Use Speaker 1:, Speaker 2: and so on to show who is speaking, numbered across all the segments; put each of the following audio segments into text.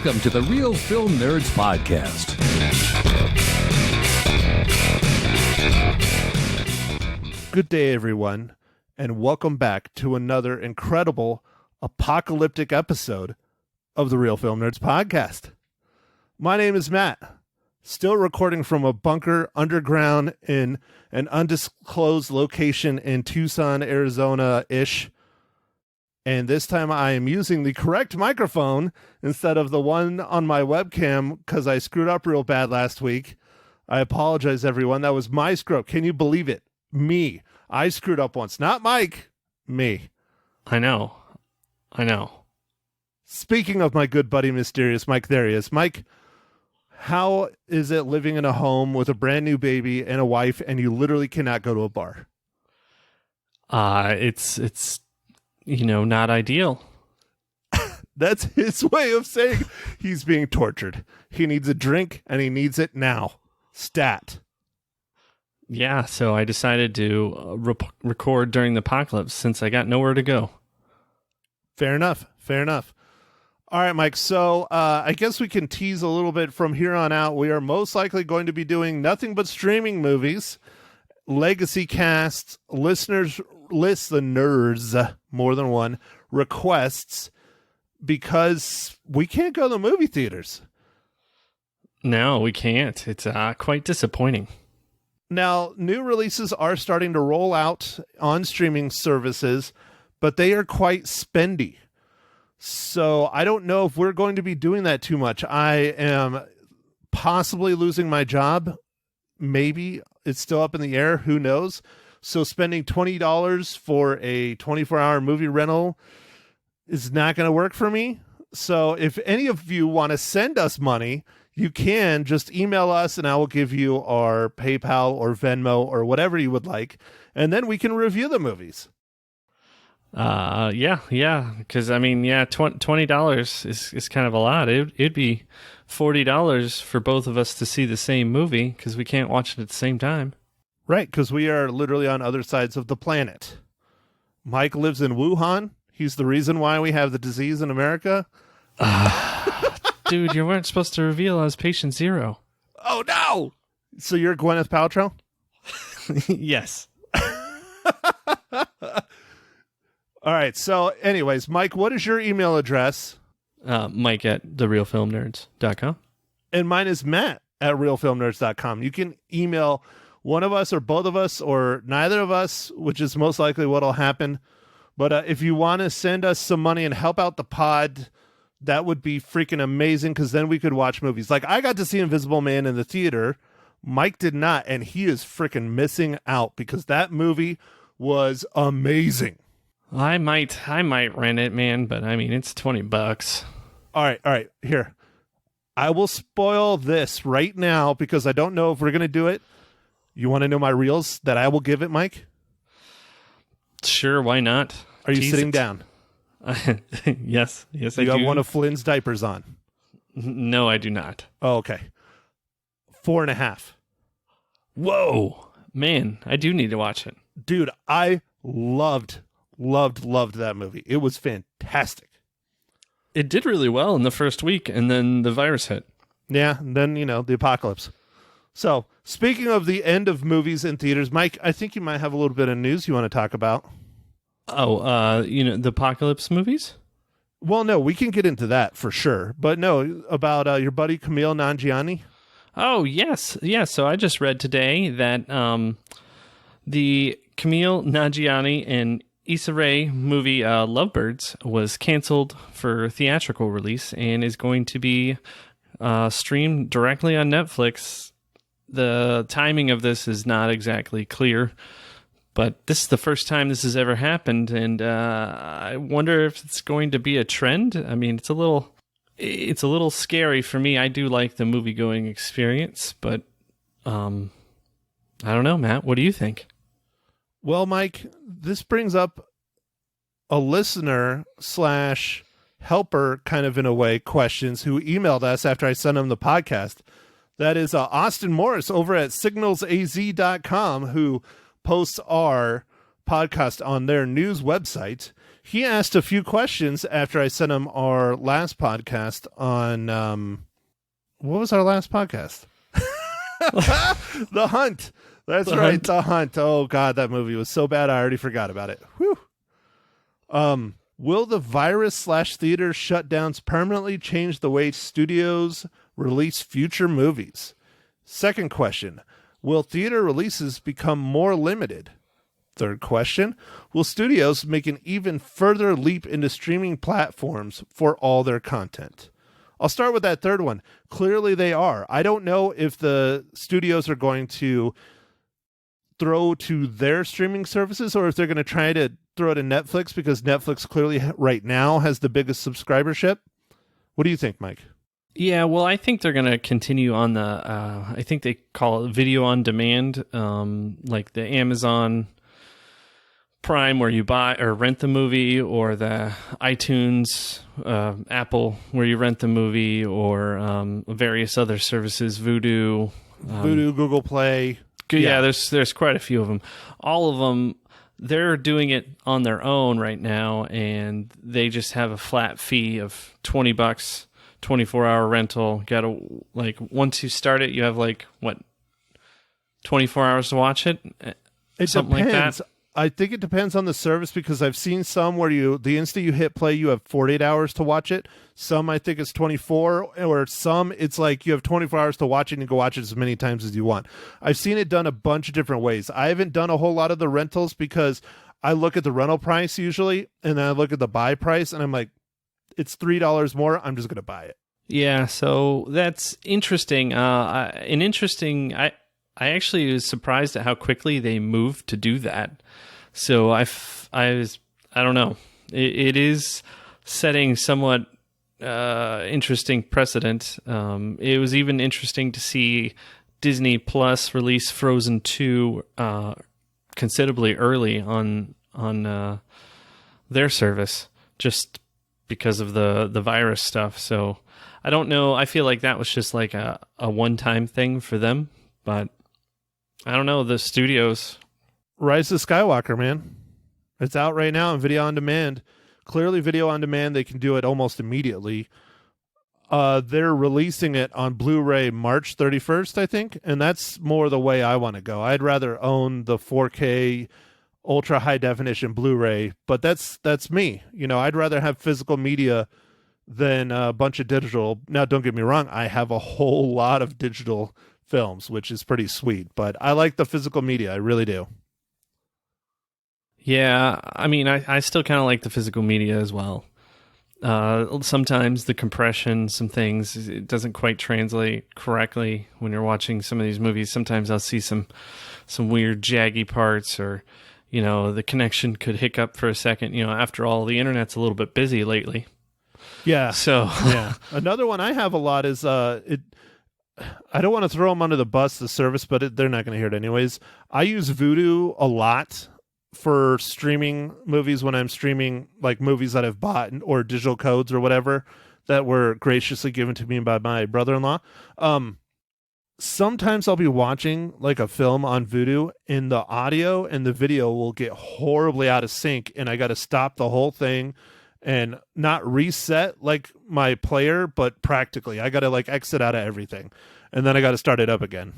Speaker 1: Welcome to the Real Film Nerds Podcast.
Speaker 2: Good day, everyone, and welcome back to another incredible apocalyptic episode of the Real Film Nerds Podcast. My name is Matt, still recording from a bunker underground in an undisclosed location in Tucson, Arizona-ish. And this time I am using the correct microphone instead of the one on my webcam because I screwed up real bad last week. I apologize, everyone. That was my screw up. Can you believe it? Me. I screwed up once. Not Mike. Me.
Speaker 3: I know.
Speaker 2: Speaking of my good buddy, Mysterious Mike, there he is. Mike, how is it living in a home with a brand new baby and a wife and you literally cannot go to a bar?
Speaker 3: It's not ideal.
Speaker 2: That's his way of saying he's being tortured. He needs a drink, and he needs it now. Stat.
Speaker 3: Yeah, so I decided to record during the apocalypse since I got nowhere to go.
Speaker 2: Fair enough. All right, Mike, so I guess we can tease a little bit from here on out. We are most likely going to be doing nothing but streaming movies, legacy casts, listeners, more than one, requests, because we can't go to the movie theaters.
Speaker 3: No, we can't. It's quite disappointing.
Speaker 2: Now, new releases are starting to roll out on streaming services, but they are quite spendy. So I don't know if we're going to be doing that too much. I am possibly losing my job. Maybe it's still up in the air. Who knows? So spending $20 for a 24-hour movie rental is not going to work for me. So if any of you want to send us money, you can just email us and I will give you our PayPal or Venmo or whatever you would like. And then we can review the movies.
Speaker 3: Yeah. Because, $20 is kind of a lot. It'd be $40 for both of us to see the same movie because we can't watch it at the same time.
Speaker 2: Right, because we are literally on other sides of the planet. Mike lives in Wuhan. He's the reason why we have the disease in America.
Speaker 3: Dude, you weren't supposed to reveal I was patient zero.
Speaker 2: Oh, no! So you're Gwyneth Paltrow?
Speaker 3: Yes.
Speaker 2: All right, so anyways, Mike, what is your email address?
Speaker 3: Mike at therealfilmnerds.com.
Speaker 2: And mine is Matt at realfilmnerds.com. You can email one of us or both of us or neither of us, which is most likely what will happen. But if you want to send us some money and help out the pod, that would be freaking amazing because then we could watch movies. Like I got to see Invisible Man in the theater. Mike did not, and he is freaking missing out because that movie was amazing.
Speaker 3: I might rent it, man, but it's $20.
Speaker 2: All right. Here. I will spoil this right now because I don't know if we're going to do it. You want to know my reels that I will give it, Mike?
Speaker 3: Sure, why not?
Speaker 2: Are you sitting down?
Speaker 3: Yes, I do.
Speaker 2: You have one of Flynn's diapers on?
Speaker 3: No, I do not.
Speaker 2: Oh, okay. 4.5.
Speaker 3: Whoa. Man, I do need to watch it.
Speaker 2: Dude, I loved that movie. It was fantastic.
Speaker 3: It did really well in the first week, and then the virus hit.
Speaker 2: Yeah, and then, the apocalypse. So, speaking of the end of movies in theaters, Mike, I think you might have a little bit of news you want to talk about.
Speaker 3: Oh, the apocalypse movies?
Speaker 2: Well, no, we can get into that for sure. But no, about your buddy Kumail Nanjiani.
Speaker 3: Oh, yes. Yeah, so I just read today that the Kumail Nanjiani and Issa Rae movie Lovebirds was canceled for theatrical release and is going to be streamed directly on Netflix. The timing of this is not exactly clear, but this is the first time this has ever happened, and I wonder if it's going to be a trend. It's a little scary for me. I do like the movie-going experience, but I don't know, Matt. What do you think?
Speaker 2: Well, Mike, this brings up a listener / helper, kind of in a way, questions who emailed us after I sent him the podcast. That is Austin Morris over at signalsaz.com, who posts our podcast on their news website. he asked a few questions after I sent him our last podcast on what was our last podcast? The Hunt. That's
Speaker 3: The
Speaker 2: right,
Speaker 3: Hunt.
Speaker 2: The Hunt. Oh God, that movie was so bad I already forgot about it. Whew. Will the virus/theater shutdowns permanently change the way studios release future movies? Second question, will theater releases become more limited? Third question, will studios make an even further leap into streaming platforms for all their content? I'll start with that third one. Clearly they are. I don't know if the studios are going to throw to their streaming services or if they're going to try to throw to Netflix, because Netflix clearly right now has the biggest subscribership. What do you think, Mike?
Speaker 3: Yeah, well, I think they're going to continue on the, I think they call it video on demand, like the Amazon Prime where you buy or rent the movie, or the iTunes, Apple where you rent the movie, or various other services, Vudu.
Speaker 2: Google Play.
Speaker 3: Yeah, there's quite a few of them. All of them, they're doing it on their own right now, and they just have a flat fee of $20, 24-hour rental. Got to, like, once you start it, you have 24 hours to watch it. Something
Speaker 2: depends.
Speaker 3: like that.
Speaker 2: I think it depends on the service, because I've seen some where the instant you hit play, you have 48 hours to watch it. Some I think it's 24, or some it's like you have 24 hours to watch it and you can watch it as many times as you want. I've seen it done a bunch of different ways. I haven't done a whole lot of the rentals because I look at the rental price usually, and then I look at the buy price, and I'm like, it's $3 more. I'm just going to buy it.
Speaker 3: Yeah, so that's interesting. I actually was surprised at how quickly they moved to do that. So I don't know. It is setting somewhat interesting precedent. It was even interesting to see Disney Plus release Frozen 2 considerably early on their service, just because of the virus stuff. So I don't know. I feel like that was just like a one-time thing for them, but I don't know. The studios.
Speaker 2: Rise of Skywalker, man. It's out right now in video on demand. Clearly video on demand, they can do it almost immediately. They're releasing it on Blu-ray March 31st, I think, and that's more the way I want to go. I'd rather own the 4K ultra high definition Blu-ray, but that's me. I'd rather have physical media than a bunch of digital. Now, don't get me wrong, I have a whole lot of digital films, which is pretty sweet, but I like the physical media. I really do.
Speaker 3: Yeah, I mean, I still kind of like the physical media as well. Sometimes the compression, some things, it doesn't quite translate correctly when you're watching some of these movies. Sometimes I'll see some weird jaggy parts, or the connection could hiccup for a second. After all, the internet's a little bit busy lately.
Speaker 2: Yeah.
Speaker 3: So
Speaker 2: yeah, another one I have a lot is I don't want to throw them under the bus, the service, but they're not going to hear it anyways. I use Vudu a lot for streaming movies when I'm streaming like movies that I've bought or digital codes or whatever that were graciously given to me by my brother-in-law. Sometimes I'll be watching like a film on Vudu and the audio and the video will get horribly out of sync, and I got to stop the whole thing and not reset like my player, but practically I got to like exit out of everything, and then I got to start it up again.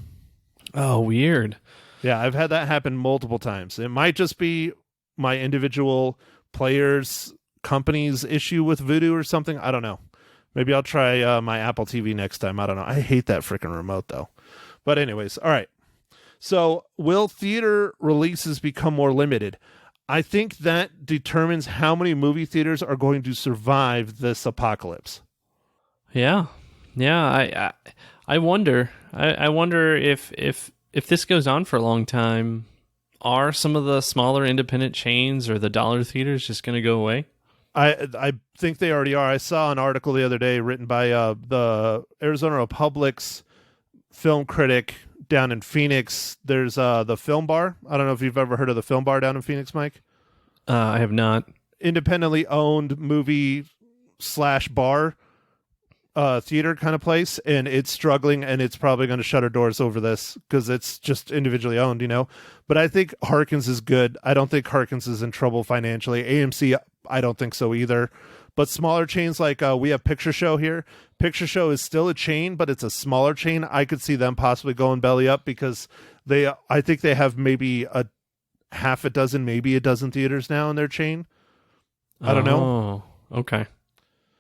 Speaker 3: Oh, weird.
Speaker 2: Yeah, I've had that happen multiple times. It might just be my individual players' company's issue with Vudu or something. I don't know. Maybe I'll try my Apple TV next time. I don't know. I hate that freaking remote, though. But anyways, all right. So will theater releases become more limited? I think that determines how many movie theaters are going to survive this apocalypse.
Speaker 3: Yeah. I wonder. I wonder if this goes on for a long time, are some of the smaller independent chains or the dollar theaters just going to go away?
Speaker 2: I think they already are. I saw an article the other day written by the Arizona Republic's film critic down in Phoenix. There's the Film Bar. I don't know if you've ever heard of the Film Bar down in Phoenix, Mike.
Speaker 3: I have not.
Speaker 2: Independently owned movie/bar theater kind of place, and it's struggling, and it's probably going to shut our doors over this because it's just individually owned, But I think Harkins is good. I don't think Harkins is in trouble financially. AMC I don't think so either. But smaller chains like we have Picture Show here. Picture Show is still a chain, but it's a smaller chain. I could see them possibly going belly up because I think they have maybe a half a dozen, maybe a dozen theaters now in their chain. I don't know.
Speaker 3: Oh, okay.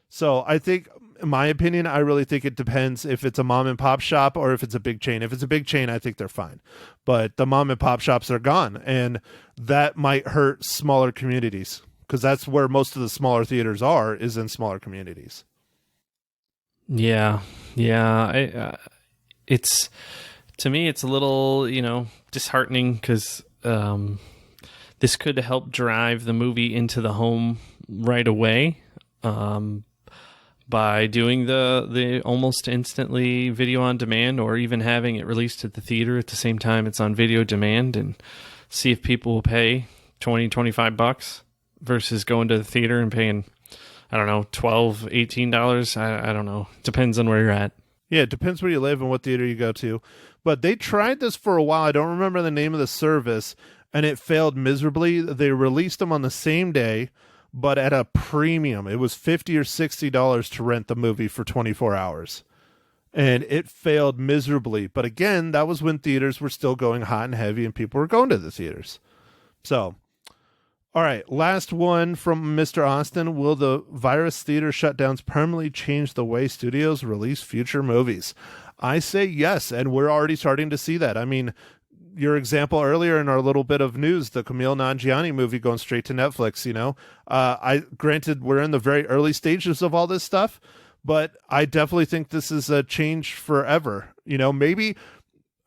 Speaker 2: So I think, in my opinion, I really think it depends if it's a mom and pop shop or if it's a big chain. If it's a big chain, I think they're fine. But the mom and pop shops are gone, and that might hurt smaller communities because that's where most of the smaller theaters are, is in smaller communities.
Speaker 3: Yeah. It's, to me, it's a little, disheartening because this could help drive the movie into the home right away. By doing the almost instantly video on demand, or even having it released at the theater at the same time it's on video demand, and see if people will pay $20-$25 versus going to the theater and paying, I don't know, $12-$18. I don't know. Depends on where you're at.
Speaker 2: Yeah, it depends where you live and what theater you go to. But they tried this for a while. I don't remember the name of the service, and it failed miserably. They released them on the same day, but at a premium. It was $50 or $60 to rent the movie for 24 hours. And it failed miserably. But again, that was when theaters were still going hot and heavy and people were going to the theaters. So, all right, last one from Mr. Austin. Will the virus theater shutdowns permanently change the way studios release future movies? I say yes, and we're already starting to see that. I mean, your example earlier in our little bit of news, the Kumail Nanjiani movie going straight to Netflix, granted we're in the very early stages of all this stuff, but I definitely think this is a change forever. Maybe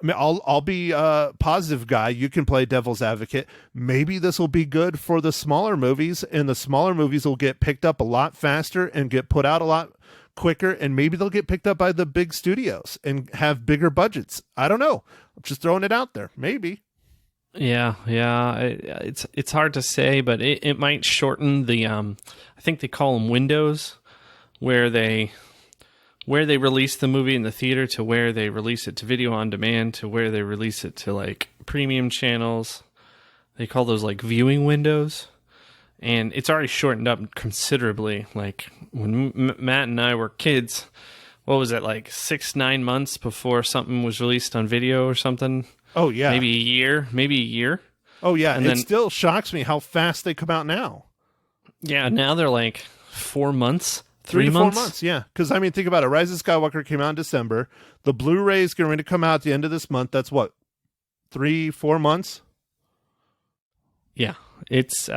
Speaker 2: I'll be a positive guy. You can play devil's advocate. Maybe this will be good for the smaller movies, and the smaller movies will get picked up a lot faster and get put out a lot quicker, and maybe they'll get picked up by the big studios and have bigger budgets. I don't know. I'm just throwing it out there. Maybe.
Speaker 3: Yeah. It's hard to say, but it might shorten the I think they call them windows, where they release the movie in the theater to where they release it to video on demand to where they release it to like premium channels. They call those like viewing windows. And it's already shortened up considerably. Like when Matt and I were kids, what was it, like 6-9 months before something was released on video or something?
Speaker 2: Oh, yeah.
Speaker 3: Maybe a year.
Speaker 2: Oh, yeah.
Speaker 3: And
Speaker 2: it still shocks me how fast they come out now.
Speaker 3: Yeah, now they're like 4 months,
Speaker 2: 3
Speaker 3: 3 months.
Speaker 2: 4 months, yeah. Because, I mean, think about it. Rise of Skywalker came out in December. The Blu-ray is going to come out at the end of this month. That's what, 3-4 months?
Speaker 3: Yeah. It's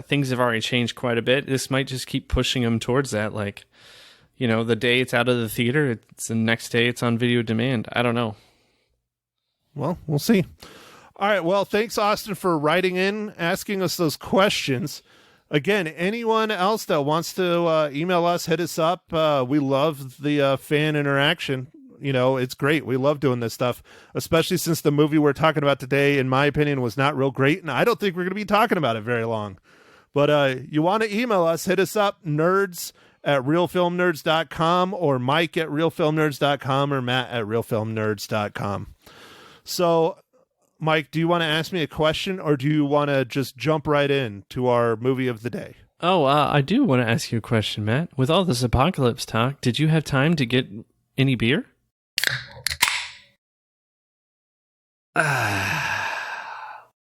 Speaker 3: things have already changed quite a bit. This might just keep pushing them towards that. Like, the day it's out of the theater, it's the next day it's on video demand. I don't know.
Speaker 2: Well, we'll see. All right. Well, thanks, Austin, for writing in, asking us those questions. Again, anyone else that wants to email us, hit us up. We love the fan interaction. It's great. We love doing this stuff, especially since the movie we're talking about today, in my opinion, was not real great. And I don't think we're going to be talking about it very long. But you want to email us, hit us up, nerds@realfilmnerds.com, or Mike@realfilmnerds.com, or Matt@realfilmnerds.com. So, Mike, do you want to ask me a question, or do you want to just jump right in to our movie of the day?
Speaker 3: Oh, I do want to ask you a question, Matt. With all this apocalypse talk, did you have time to get any beer?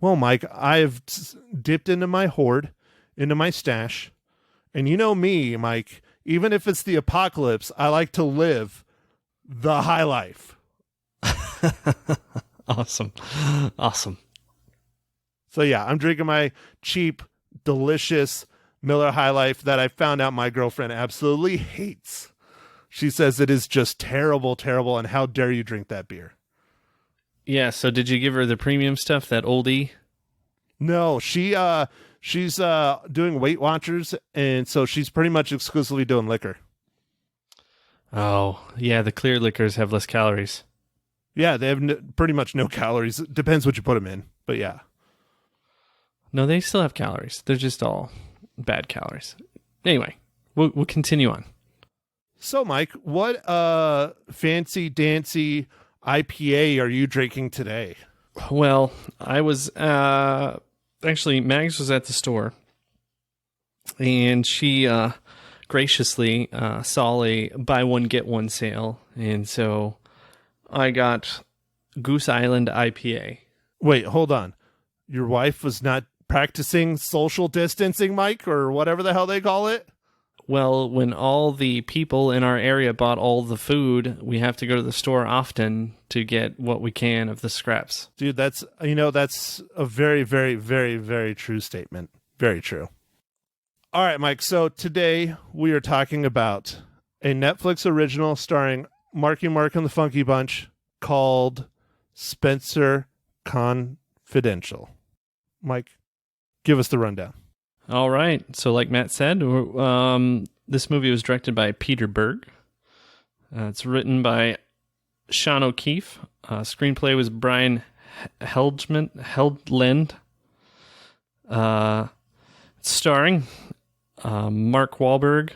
Speaker 2: Well, Mike, I've dipped into my hoard, into my stash, and you know me, Mike, even if it's the apocalypse, I like to live the high life.
Speaker 3: Awesome.
Speaker 2: So yeah, I'm drinking my cheap, delicious Miller High Life that I found out my girlfriend absolutely hates. She says it is just terrible, and how dare you drink that beer?
Speaker 3: Yeah, so did you give her the premium stuff, that oldie?
Speaker 2: No, she's doing Weight Watchers, and so she's pretty much exclusively doing liquor.
Speaker 3: Oh, yeah, the clear liquors have less calories.
Speaker 2: Yeah, they have pretty much no calories. It depends what you put them in, but yeah.
Speaker 3: No, they still have calories. They're just all bad calories. Anyway, we'll continue on.
Speaker 2: So, Mike, what fancy dancy IPA are you drinking today?
Speaker 3: Well, I was actually, Mags was at the store, and she graciously saw a buy one get one sale, and so I got Goose Island IPA.
Speaker 2: Wait, hold on. Your wife was not practicing social distancing, Mike, or whatever the hell they call it?
Speaker 3: Well, when all the people in our area bought all the food, we have to go to the store often to get what we can of the scraps.
Speaker 2: Dude, that's a very, very, very, very true statement. Very true. All right, Mike. So today we are talking about a Netflix original starring Marky Mark and the Funky Bunch called Spenser Confidential. Mike, give us the rundown.
Speaker 3: All right. So like Matt said, this movie was directed by Peter Berg. It's written by Sean O'Keefe. Screenplay was Brian Heldland. Starring Mark Wahlberg,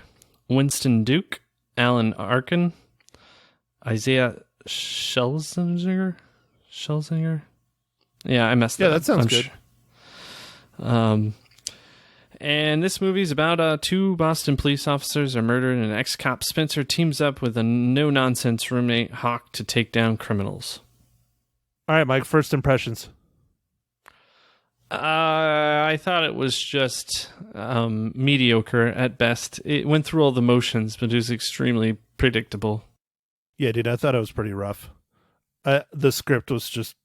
Speaker 3: Winston Duke, Alan Arkin, Isaiah Schlesinger? Yeah, I messed that up.
Speaker 2: Yeah, that sounds good.
Speaker 3: And this movie is about two Boston police officers are murdered, and an ex-cop, Spenser, teams up with a no-nonsense roommate, Hawk, to take down criminals.
Speaker 2: All right, Mike, first impressions.
Speaker 3: I thought it was just mediocre at best. It went through all the motions, but it was extremely predictable.
Speaker 2: Yeah, dude, I thought it was pretty rough. The script was just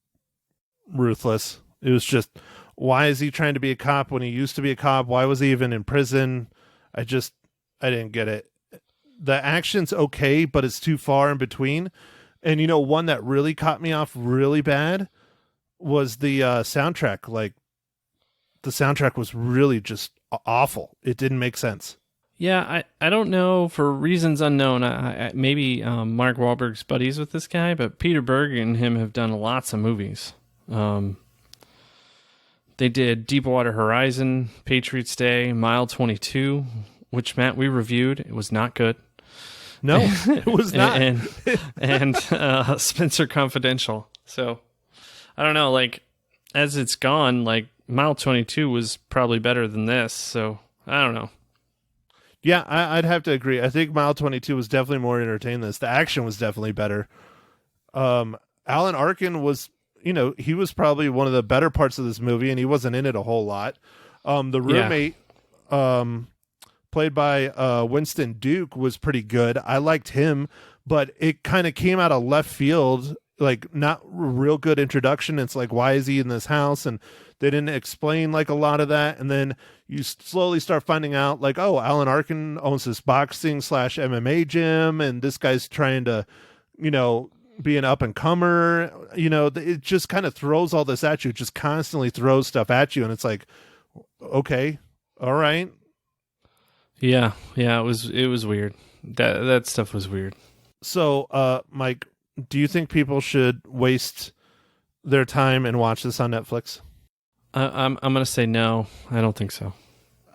Speaker 2: ruthless. It was just, why is he trying to be a cop when he used to be a cop? Why was he even in prison? I didn't get it. The action's okay, but it's too far in between. And, one that really caught me off really bad was the soundtrack. Like, the soundtrack was really just awful. It didn't make sense.
Speaker 3: Yeah, I don't know, for reasons unknown. Maybe Mark Wahlberg's buddies with this guy, but Peter Berg and him have done lots of movies. They did Deepwater Horizon, Patriots Day, Mile 22, which, Matt, we reviewed. It was not good.
Speaker 2: No, it was not.
Speaker 3: and Spenser Confidential. So, I don't know, like, as it's gone, like, Mile 22 was probably better than this, so I don't know.
Speaker 2: Yeah, I'd have to agree. I think Mile 22 was definitely more entertaining than this. The action was definitely better. Alan Arkin was, he was probably one of the better parts of this movie, and he wasn't in it a whole lot. The roommate, played by Winston Duke, was pretty good. I liked him, but it kind of came out of left field, like not real good introduction. It's like, why is he in this house? And they didn't explain like a lot of that. And then you slowly start finding out like, oh, Alan Arkin owns this boxing / MMA gym. And this guy's trying to, be an up and comer. It just kind of throws all this at you. It just constantly throws stuff at you. And it's like, okay, all right.
Speaker 3: Yeah. It was weird. That stuff was weird.
Speaker 2: So, Mike, do you think people should waste their time and watch this on Netflix?
Speaker 3: I'm going to say no. I don't think so.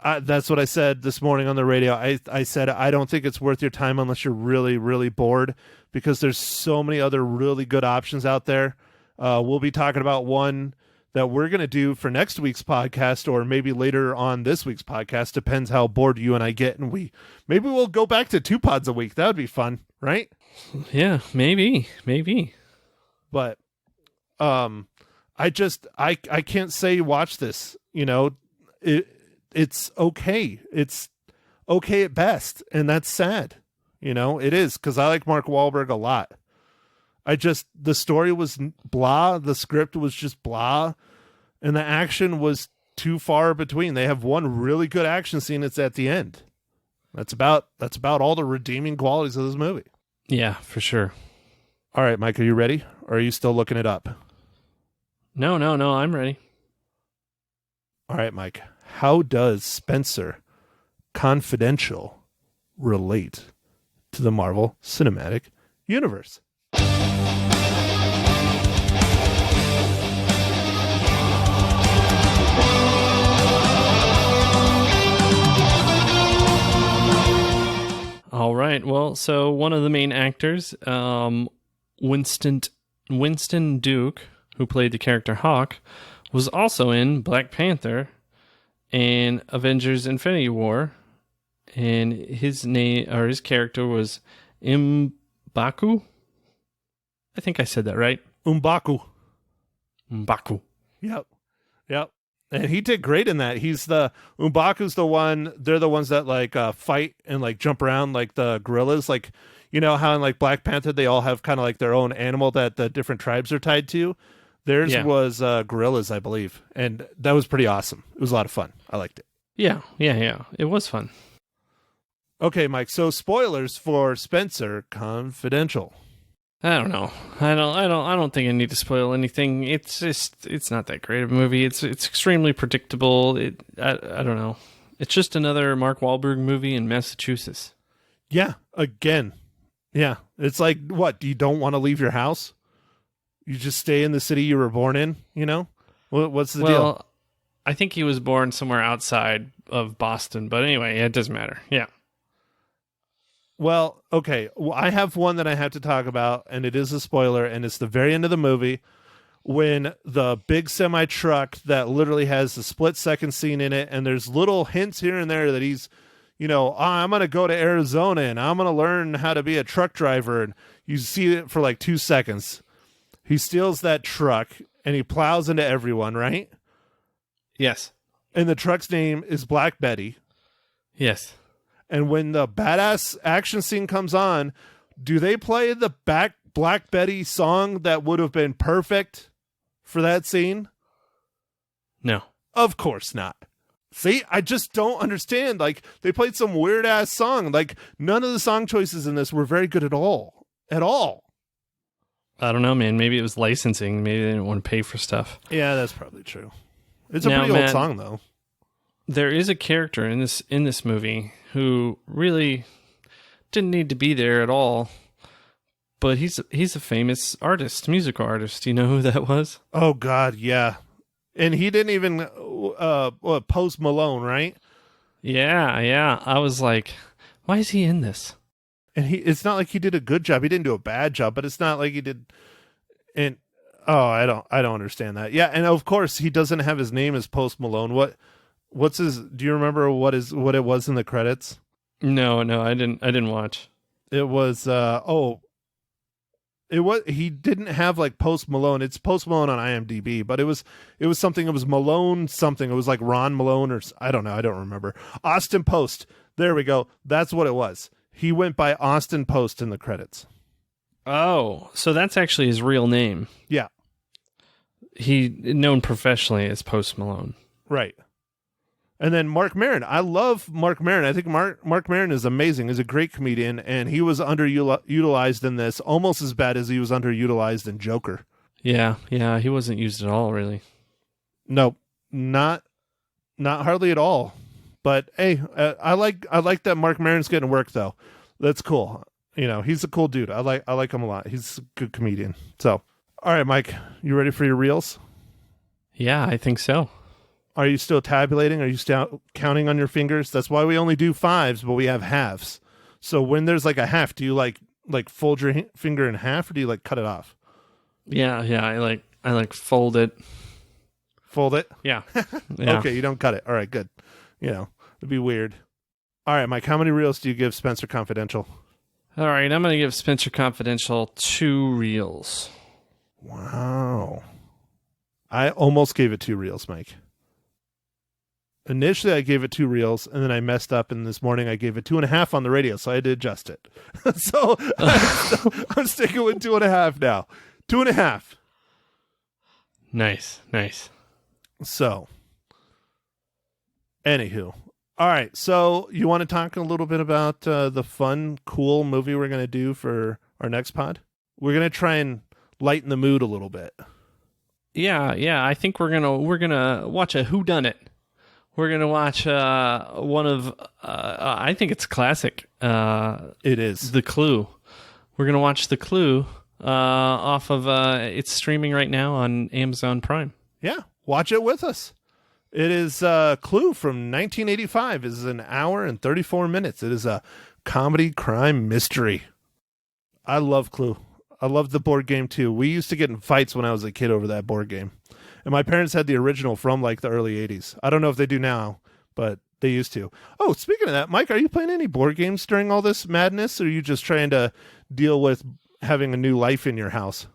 Speaker 2: That's what I said this morning on the radio. I said I don't think it's worth your time unless you're really, really bored, because there's so many other really good options out there. We'll be talking about one that we're going to do for next week's podcast, or maybe later on this week's podcast. Depends how bored you and I get, and maybe we'll go back to 2 pods a week. That would be fun, right?
Speaker 3: Yeah, maybe.
Speaker 2: But I can't say watch this. It's okay. It's okay at best, and that's sad. It is, because I like Mark Wahlberg a lot. The story was blah, the script was just blah, and the action was too far between. They have one really good action scene. It's at the end. That's about all the redeeming qualities of this movie.
Speaker 3: Yeah, for sure.
Speaker 2: All right, Mike, are you ready? Or are you still looking it up?
Speaker 3: No, I'm ready.
Speaker 2: All right, Mike. How does Spenser Confidential relate to the Marvel Cinematic Universe?
Speaker 3: All right. Well, so one of the main actors, Winston Duke, who played the character Hawk, was also in Black Panther in Avengers Infinity War, and his name or his character was M'Baku. I think I said that right.
Speaker 2: M'Baku.
Speaker 3: M'Baku.
Speaker 2: Yep. And he did great in that. M'Baku's the one, they're the ones that like fight and like jump around like the gorillas. Like, you know how in like Black Panther, they all have kind of like their own animal that the different tribes are tied to. Theirs was gorillas, I believe. And that was pretty awesome. It was a lot of fun. I liked it.
Speaker 3: Yeah. It was fun.
Speaker 2: Okay, Mike. So spoilers for Spenser Confidential.
Speaker 3: I don't know. I don't think I need to spoil anything. It's not that great of a movie. It's extremely predictable. I don't know. It's just another Mark Wahlberg movie in Massachusetts.
Speaker 2: Yeah, again. Yeah. It's like, what? You don't want to leave your house? You just stay in the city you were born in, you know? What's the deal?
Speaker 3: I think he was born somewhere outside of Boston, but anyway, it doesn't matter. Yeah.
Speaker 2: Well, okay. I have one that I have to talk about, and it is a spoiler, and it's the very end of the movie when the big semi truck that literally has the split-second scene in it, and there's little hints here and there that he's, you know, I'm going to go to Arizona, and I'm going to learn how to be a truck driver, and you see it for like 2 seconds. He steals that truck, and he plows into everyone, right?
Speaker 3: Yes.
Speaker 2: And the truck's name is Black Betty.
Speaker 3: Yes.
Speaker 2: And when the badass action scene comes on, do they play the Black Betty song that would have been perfect for that scene?
Speaker 3: No.
Speaker 2: Of course not. See, I just don't understand. Like, they played some weird ass song. Like, none of the song choices in this were very good at all. At all.
Speaker 3: I don't know, man. Maybe it was licensing. Maybe they didn't want to pay for stuff.
Speaker 2: Yeah, that's probably true. It's a pretty old song, though.
Speaker 3: There is a character in this movie who really didn't need to be there at all, but he's a famous artist, musical artist. Do you know who that was?
Speaker 2: Oh God, yeah. And he didn't even Post Malone, right?
Speaker 3: Yeah. I was like, why is he in this?
Speaker 2: And it's not like he did a good job. He didn't do a bad job, but it's not like he did. And I don't understand that. Yeah, and of course he doesn't have his name as Post Malone. What's his? Do you remember what it was in the credits?
Speaker 3: No, I didn't watch.
Speaker 2: It was he didn't have like Post Malone. It's Post Malone on IMDb, but it was something. It was Malone something. It was like Ron Malone or I don't know. I don't remember. Austin Post. There we go. That's what it was. He went by Austin Post in the credits.
Speaker 3: Oh, so that's actually his real name.
Speaker 2: Yeah.
Speaker 3: He known professionally as Post Malone.
Speaker 2: Right. And then Mark Maron. I love Mark Maron. I think Mark Maron is amazing. He's a great comedian, and he was underutilized in this, almost as bad as he was underutilized in Joker.
Speaker 3: Yeah, he wasn't used at all, really.
Speaker 2: No, not hardly at all. But hey, I like that Mark Maron's getting work though. That's cool. You know, he's a cool dude. I like him a lot. He's a good comedian. So, all right, Mike, you ready for your reels?
Speaker 3: Yeah, I think so.
Speaker 2: Are you still tabulating? Are you still counting on your fingers? That's why we only do fives, but we have halves. So when there's like a half, do you like fold your finger in half, or do you like cut it off?
Speaker 3: Yeah. I like fold it.
Speaker 2: Fold it?
Speaker 3: Yeah.
Speaker 2: Okay, you don't cut it. All right, good. You know, it'd be weird. All right, Mike, how many reels do you give Spenser Confidential?
Speaker 3: All right, I'm going to give Spenser Confidential 2 reels.
Speaker 2: Wow. I almost gave it 2 reels, Mike. Initially, I gave it 2 reels, and then I messed up, and this morning I gave it 2.5 on the radio, so I had to adjust it. So I'm sticking with 2.5 now. 2.5.
Speaker 3: Nice.
Speaker 2: So, anywho. All right, so you want to talk a little bit about the fun, cool movie we're going to do for our next pod? We're going to try and lighten the mood a little bit.
Speaker 3: Yeah, I think we're gonna watch a whodunit. We're going to watch one of, I think it's a classic.
Speaker 2: It is.
Speaker 3: The Clue. We're going to watch The Clue off of, it's streaming right now on Amazon Prime.
Speaker 2: Yeah, watch it with us. It is Clue from 1985. It is an hour and 34 minutes. It is a comedy crime mystery. I love Clue. I love the board game too. We used to get in fights when I was a kid over that board game. And my parents had the original from like the early 80s. I don't know if they do now. but they used to. Oh, speaking of that, Mike, are you playing any board games during all this madness, or are you just trying to deal with having a new life in your house?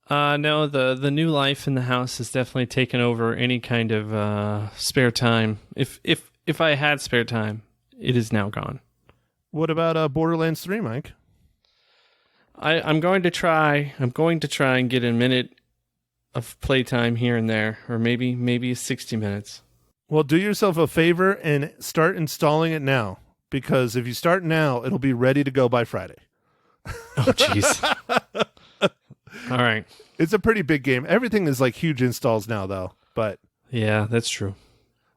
Speaker 3: No, the new life in the house has definitely taken over any kind of spare time. If I had spare time, it is now gone.
Speaker 2: What about Borderlands 3, Mike?
Speaker 3: I'm going to try and get a minute of playtime here and there, or maybe 60 minutes.
Speaker 2: Well, do yourself a favor and start installing it now, because if you start now, it'll be ready to go by Friday.
Speaker 3: Oh, jeez. All right.
Speaker 2: It's a pretty big game. Everything is like huge installs now, though. But
Speaker 3: yeah, that's true.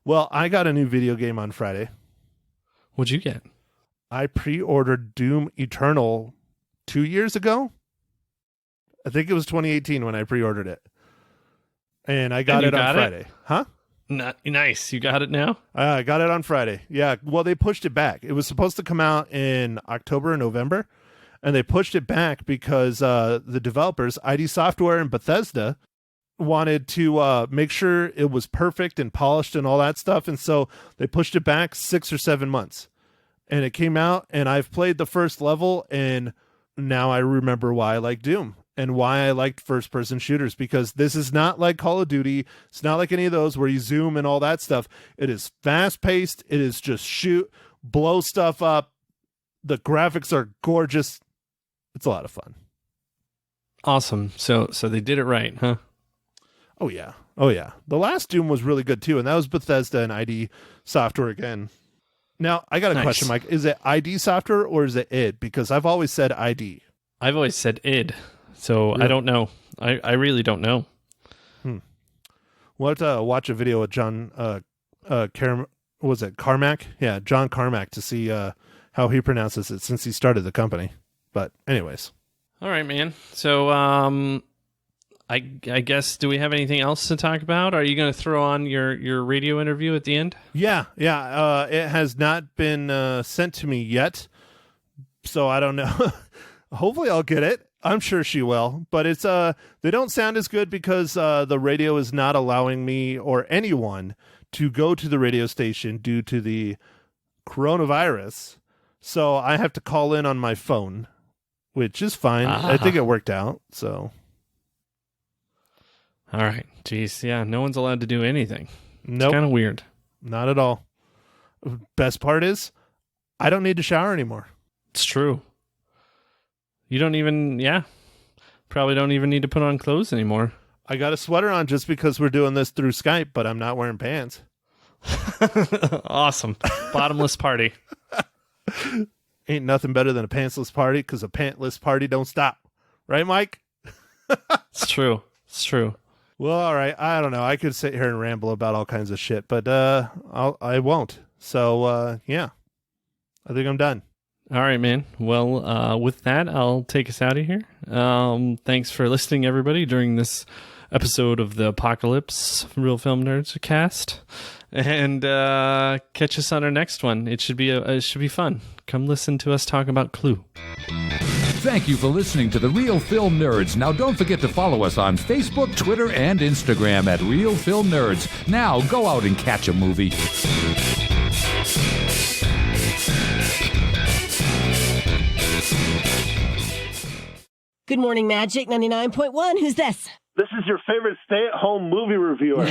Speaker 2: Well, I got a new video game on Friday.
Speaker 3: What'd you get?
Speaker 2: I pre-ordered Doom Eternal 2 years ago. I think it was 2018 when I pre-ordered it. And I got it on Friday. Huh?
Speaker 3: Nice. You got it now?
Speaker 2: I got it on Friday. Yeah. Well, they pushed it back. It was supposed to come out in October and November, and they pushed it back because the developers, ID Software and Bethesda, wanted to make sure it was perfect and polished and all that stuff. And so they pushed it back 6 or 7 months. And it came out, and I've played the first level, and now I remember why I like Doom and why I liked first-person shooters, because this is not like Call of Duty. It's not like any of those where you zoom and all that stuff. It is fast-paced. It is just shoot, blow stuff up. The graphics are gorgeous. It's a lot of fun.
Speaker 3: Awesome. So they did it right, huh?
Speaker 2: Oh, yeah. Oh, yeah. The last Doom was really good, too, and that was Bethesda and ID Software again. Now, I got a question, Mike. Is it ID Software or is it id? Because I've always said ID.
Speaker 3: I've always said id, so really? I don't know. I really don't know.
Speaker 2: We'll have to watch a video with John Carmack? Yeah, John Carmack, to see how he pronounces it since he started the company. But anyways.
Speaker 3: All right, man. So I guess, do we have anything else to talk about? Are you going to throw on your radio interview at the end?
Speaker 2: Yeah. It has not been sent to me yet, so I don't know. Hopefully I'll get it. I'm sure she will. But it's they don't sound as good because the radio is not allowing me or anyone to go to the radio station due to the coronavirus. So I have to call in on my phone, which is fine. I think it worked out, so...
Speaker 3: All right. Jeez. Yeah. No one's allowed to do anything.
Speaker 2: Nope.
Speaker 3: It's kind of weird.
Speaker 2: Not at all. Best part is I don't need to shower anymore.
Speaker 3: It's true. You don't even, probably don't even need to put on clothes anymore.
Speaker 2: I got a sweater on just because we're doing this through Skype, but I'm not wearing pants.
Speaker 3: Awesome. Bottomless party.
Speaker 2: Ain't nothing better than a pantsless party, because a pantless party don't stop. Right, Mike?
Speaker 3: It's true. It's true.
Speaker 2: Well, all right. I don't know. I could sit here and ramble about all kinds of shit, but I won't. So, yeah. I think I'm done.
Speaker 3: All right, man. Well, with that, I'll take us out of here. Thanks for listening, everybody, during this episode of the Apocalypse Real Film Nerds cast. And catch us on our next one. It should be fun. Come listen to us talk about Clue.
Speaker 1: Thank you for listening to The Real Film Nerds. Now, don't forget to follow us on Facebook, Twitter, and Instagram at Real Film Nerds. Now, go out and catch a movie.
Speaker 4: Good morning, Magic 99.1. Who's this?
Speaker 5: This is your favorite stay-at-home movie reviewer.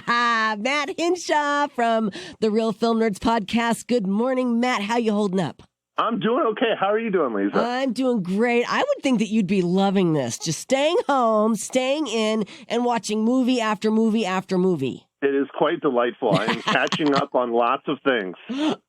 Speaker 4: Matt Hinshaw from the Real Film Nerds podcast. Good morning, Matt. How you holding up?
Speaker 5: I'm doing okay. How are you doing, Lisa?
Speaker 4: I'm doing great. I would think that you'd be loving this. Just staying home, staying in, and watching movie after movie after movie.
Speaker 5: It is quite delightful. I am catching up on lots of things.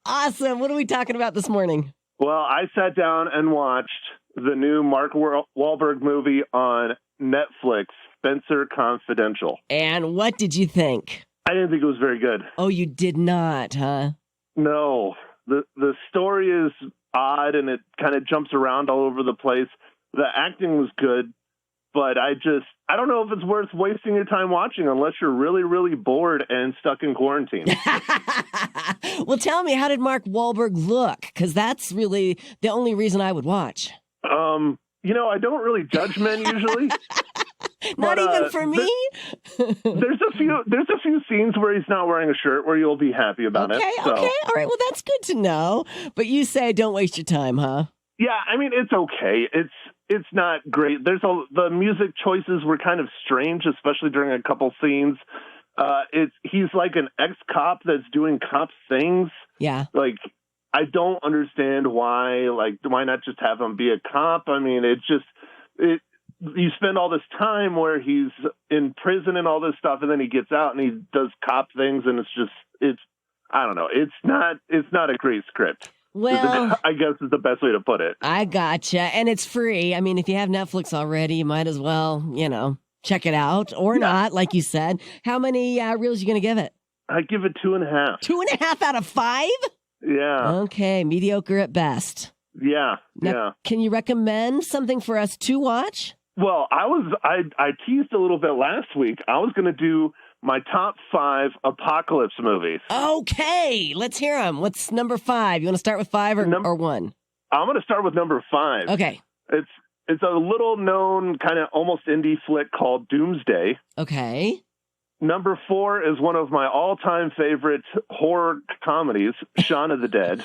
Speaker 4: Awesome. What are we talking about this morning?
Speaker 5: Well, I sat down and watched the new Mark Wahlberg movie on Netflix, Spenser Confidential.
Speaker 4: And what did you think?
Speaker 5: I didn't think it was very good.
Speaker 4: Oh, you did not, huh?
Speaker 5: No. The story is odd, and it kind of jumps around all over the place. The acting was good, but I don't know if it's worth wasting your time watching unless you're really, really bored and stuck in quarantine.
Speaker 4: Well, tell me, how did Mark Wahlberg look? Because that's really the only reason I would watch.
Speaker 5: I don't really judge men usually.
Speaker 4: Not even for me?
Speaker 5: There's a few scenes where he's not wearing a shirt where you'll be happy about it.
Speaker 4: Okay,
Speaker 5: So.
Speaker 4: all right. Well, that's good to know. But you say don't waste your time, huh?
Speaker 5: Yeah, I mean, it's okay. It's not great. The music choices were kind of strange, especially during a couple scenes. He's like an ex-cop that's doing cop things.
Speaker 4: Yeah.
Speaker 5: Like, I don't understand why. Like, why not just have him be a cop? I mean, you spend all this time where he's in prison and all this stuff, and then he gets out and he does cop things, and I don't know. It's not a great script.
Speaker 4: Well,
Speaker 5: I guess is the best way to put it.
Speaker 4: I gotcha. And it's free. I mean, if you have Netflix already, you might as well, check it out or not, like you said. How many reels are you going to give it?
Speaker 5: I give it 2.5.
Speaker 4: 2.5 out of 5?
Speaker 5: Yeah.
Speaker 4: Okay. Mediocre at best.
Speaker 5: Yeah.
Speaker 4: Now,
Speaker 5: yeah.
Speaker 4: Can you recommend something for us to watch?
Speaker 5: Well, I teased a little bit last week. I was going to do my top 5 apocalypse movies.
Speaker 4: Okay, let's hear them. What's number 5? You want to start with 5 or 1?
Speaker 5: I'm going to start with number 5.
Speaker 4: Okay.
Speaker 5: It's a little known kind of almost indie flick called Doomsday.
Speaker 4: Okay.
Speaker 5: Number 4 is one of my all-time favorite horror comedies, Shaun of the Dead.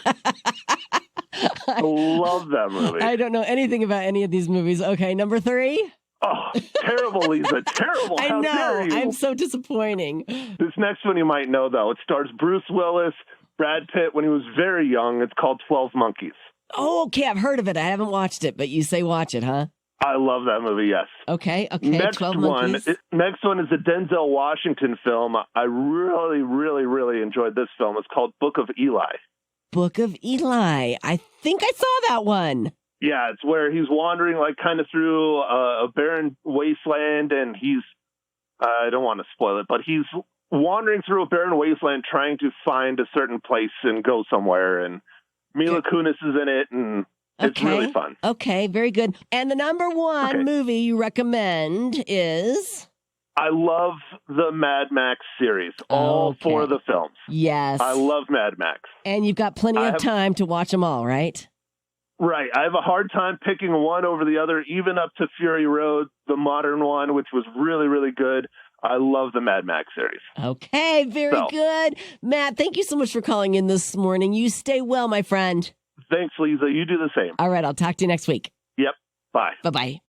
Speaker 5: I love that movie.
Speaker 4: I don't know anything about any of these movies. Okay, number 3?
Speaker 5: Oh, terrible, Lisa. Terrible.
Speaker 4: I
Speaker 5: How
Speaker 4: know.
Speaker 5: dare you?
Speaker 4: I'm so disappointing.
Speaker 5: This next one you might know, though. It stars Bruce Willis, Brad Pitt when he was very young. It's called 12 Monkeys.
Speaker 4: Oh, okay. I've heard of it. I haven't watched it, but you say watch it, huh?
Speaker 5: I love that movie, yes.
Speaker 4: Okay.
Speaker 5: Next
Speaker 4: 12
Speaker 5: one,
Speaker 4: Monkeys.
Speaker 5: next one is a Denzel Washington film. I really, really, really enjoyed this film. It's called Book of Eli.
Speaker 4: Book of Eli. I think I saw that one.
Speaker 5: Yeah, it's where he's wandering like kind of through a barren wasteland, and I don't want to spoil it, but he's wandering through a barren wasteland trying to find a certain place and go somewhere, and Mila Kunis is in it, and it's really fun.
Speaker 4: Okay, very good. And the number 1 movie you recommend is?
Speaker 5: I love the Mad Max series, all 4 of the films.
Speaker 4: Yes.
Speaker 5: I love Mad Max.
Speaker 4: And you've got plenty of time to watch them all, right?
Speaker 5: Right. I have a hard time picking one over the other, even up to Fury Road, the modern one, which was really, really good. I love the Mad Max series.
Speaker 4: Okay, very good. Matt, thank you so much for calling in this morning. You stay well, my friend.
Speaker 5: Thanks, Lisa. You do the same.
Speaker 4: All right, I'll talk to you next week.
Speaker 5: Yep. Bye.
Speaker 4: Bye-bye.